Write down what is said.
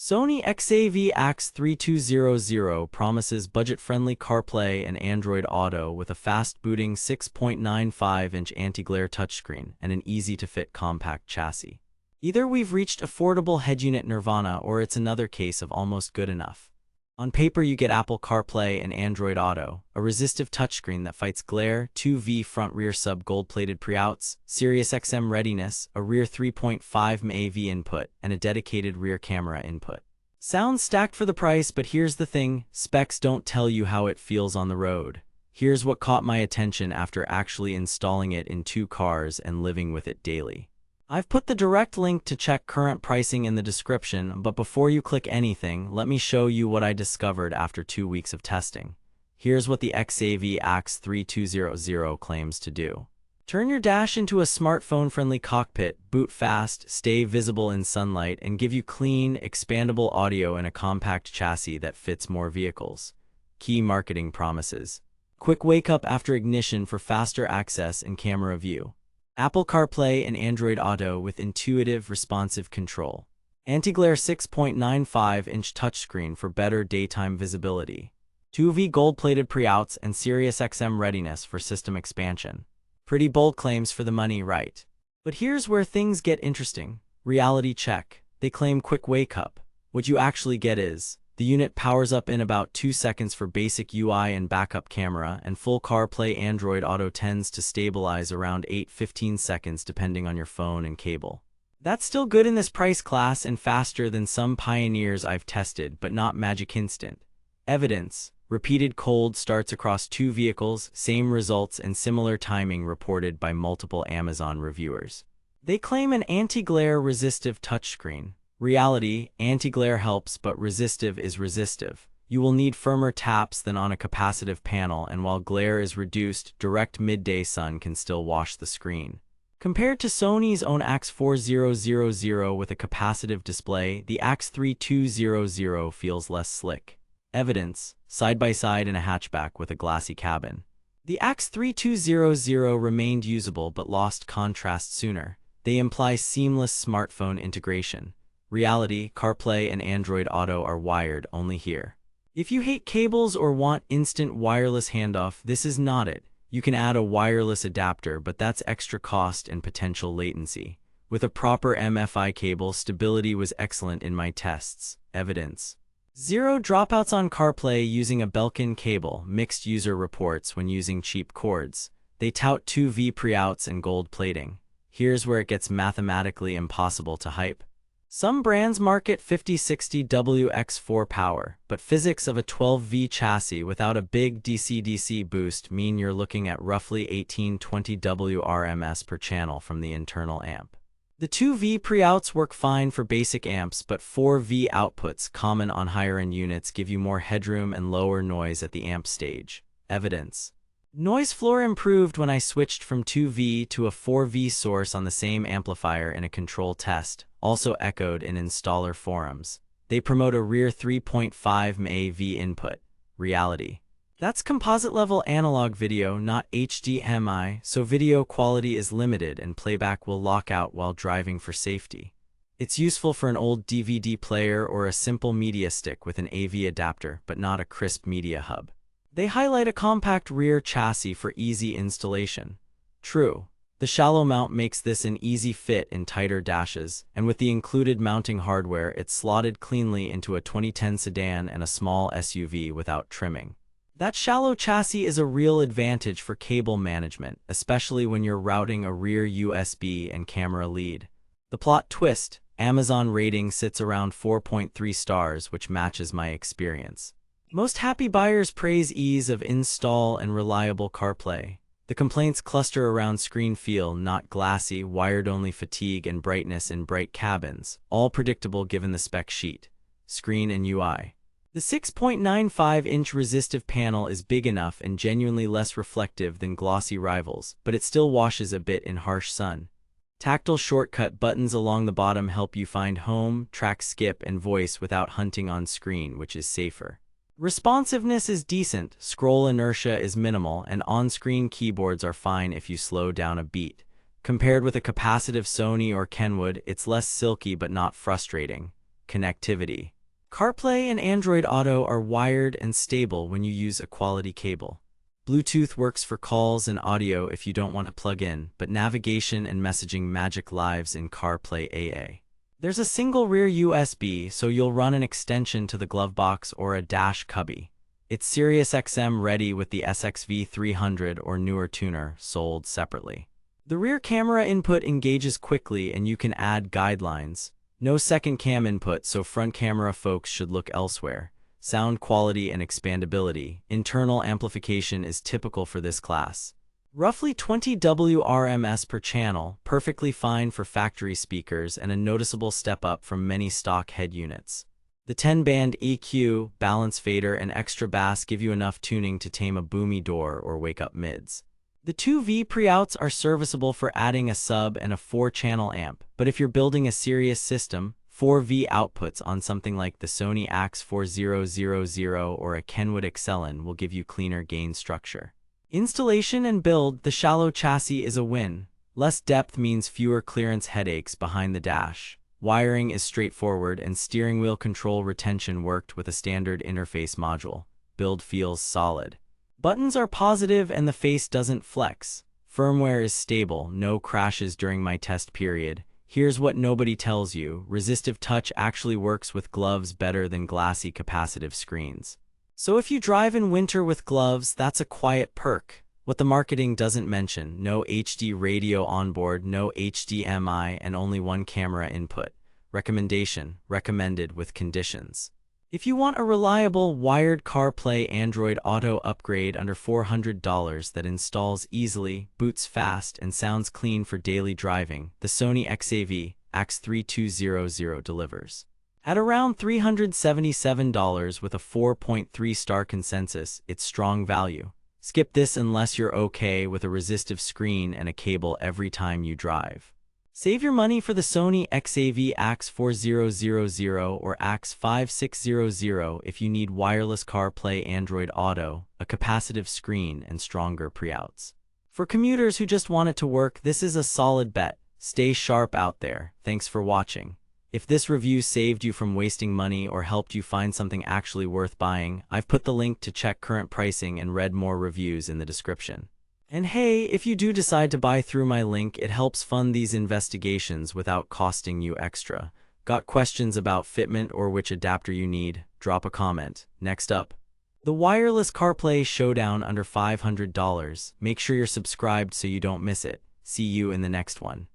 Sony XAV-AX3200 promises budget-friendly CarPlay and Android Auto with a fast-booting 6.95-inch anti-glare touchscreen and an easy-to-fit compact chassis. Either we've reached affordable head unit nirvana or it's another case of almost good enough. On paper you get Apple CarPlay and Android Auto, a resistive touchscreen that fights glare, 2V front-rear sub-gold-plated pre-outs, Sirius XM readiness, a rear 3.5mm AV input, and a dedicated rear camera input. Sounds stacked for the price, but here's the thing, specs don't tell you how it feels on the road. Here's what caught my attention after actually installing it in 2 cars and living with it daily. I've put the direct link to check current pricing in the description, but before you click anything, let me show you what I discovered after 2 weeks of testing. Here's what the XAV-AX3200 claims to do. Turn your dash into a smartphone-friendly cockpit, boot fast, stay visible in sunlight, and give you clean, expandable audio in a compact chassis that fits more vehicles. Key marketing promises. Quick wake-up after ignition for faster access and camera view. Apple CarPlay and Android Auto with intuitive, responsive control. Anti-glare 6.95-inch touchscreen for better daytime visibility. 2V gold-plated pre-outs and Sirius XM readiness for system expansion. Pretty bold claims for the money, right? But here's where things get interesting. Reality check. They claim quick wake-up. What you actually get is, the unit powers up in about 2 seconds for basic UI and backup camera, and full CarPlay Android Auto tends to stabilize around 8–15 seconds depending on your phone and cable. That's still good in this price class and faster than some Pioneers I've tested, but not magic instant. Evidence. Repeated cold starts across 2 vehicles, same results and similar timing reported by multiple Amazon reviewers. They claim an anti-glare resistive touchscreen. Reality, anti-glare helps, but resistive is resistive. You will need firmer taps than on a capacitive panel, and while glare is reduced, direct midday sun can still wash the screen. Compared to Sony's own AX4000 with a capacitive display, the AX3200 feels less slick. Evidence, side-by-side in a hatchback with a glassy cabin. The AX3200 remained usable but lost contrast sooner. They imply seamless smartphone integration. Reality, CarPlay and Android Auto are wired only here. If you hate cables or want instant wireless handoff, this is not it. You can add a wireless adapter, but that's extra cost and potential latency. With a proper MFI cable, stability was excellent in my tests. Evidence. 0 dropouts on CarPlay using a Belkin cable, mixed user reports when using cheap cords. They tout 2V pre-outs and gold plating. Here's where it gets mathematically impossible to hype. Some brands market 50–60W x4 power, but physics of a 12V chassis without a big DC-DC boost mean you're looking at roughly 18–20W RMS per channel from the internal amp. The 2V pre-outs work fine for basic amps, but 4V outputs, common on higher-end units, give you more headroom and lower noise at the amp stage. Evidence. Noise floor improved when I switched from 2V to a 4V source on the same amplifier in a control test, also echoed in installer forums. They promote a rear 3.5mm AV input. Reality. That's composite-level analog video, not HDMI, so video quality is limited and playback will lock out while driving for safety. It's useful for an old DVD player or a simple media stick with an AV adapter, but not a crisp media hub. They highlight a compact rear chassis for easy installation. True. The shallow mount makes this an easy fit in tighter dashes, and with the included mounting hardware, it's slotted cleanly into a 2010 sedan and a small SUV without trimming. That shallow chassis is a real advantage for cable management, especially when you're routing a rear USB and camera lead. The plot twist, Amazon rating sits around 4.3 stars, which matches my experience. Most happy buyers praise ease of install and reliable CarPlay. The complaints cluster around screen feel, not glassy, wired-only fatigue and brightness in bright cabins, all predictable given the spec sheet. Screen and UI. The 6.95-inch resistive panel is big enough and genuinely less reflective than glossy rivals, but it still washes a bit in harsh sun. Tactile shortcut buttons along the bottom help you find home, track skip, and voice without hunting on screen, which is safer. Responsiveness is decent, scroll inertia is minimal, and on-screen keyboards are fine if you slow down a beat. Compared with a capacitive Sony or Kenwood, it's less silky but not frustrating. Connectivity. CarPlay and Android Auto are wired and stable when you use a quality cable. Bluetooth works for calls and audio if you don't want to plug in, but navigation and messaging magic lives in CarPlay AA. There's a single rear USB, so you'll run an extension to the glove box or a dash cubby. It's Sirius XM ready with the SXV300 or newer tuner, sold separately. The rear camera input engages quickly and you can add guidelines. No second cam input, so front camera folks should look elsewhere. Sound quality and expandability. Internal amplification is typical for this class. Roughly 20 WRMS per channel, perfectly fine for factory speakers and a noticeable step up from many stock head units. The 10-band EQ, balance fader, and extra bass give you enough tuning to tame a boomy door or wake up mids. The 2V pre-outs are serviceable for adding a sub and a 4-channel amp, but if you're building a serious system, 4V outputs on something like the Sony XAV-AX3200 or a Kenwood Excellent will give you cleaner gain structure. Installation and build. The shallow chassis is a win. Less depth means fewer clearance headaches behind the dash. Wiring is straightforward and steering wheel control retention worked with a standard interface module. Build feels solid. Buttons are positive and the face doesn't flex. Firmware is stable, no crashes during my test period. Here's what nobody tells you: resistive touch actually works with gloves better than glassy capacitive screens. So if you drive in winter with gloves, that's a quiet perk. What the marketing doesn't mention: no HD radio onboard, no HDMI, and only one camera input. Recommendation: recommended with conditions. If you want a reliable wired CarPlay Android Auto upgrade under $400 that installs easily, boots fast, and sounds clean for daily driving, the Sony XAV-AX3200 delivers. At around $377 with a 4.3-star consensus, it's strong value. Skip this unless you're okay with a resistive screen and a cable every time you drive. Save your money for the Sony XAV-AX4000 or AX5600 if you need wireless CarPlay Android Auto, a capacitive screen, and stronger pre-outs. For commuters who just want it to work, this is a solid bet. Stay sharp out there. Thanks for watching. If this review saved you from wasting money or helped you find something actually worth buying, I've put the link to check current pricing and read more reviews in the description. And hey, if you do decide to buy through my link, it helps fund these investigations without costing you extra. Got questions about fitment or which adapter you need? Drop a comment. Next up, the wireless CarPlay showdown under $500. Make sure you're subscribed so you don't miss it. See you in the next one.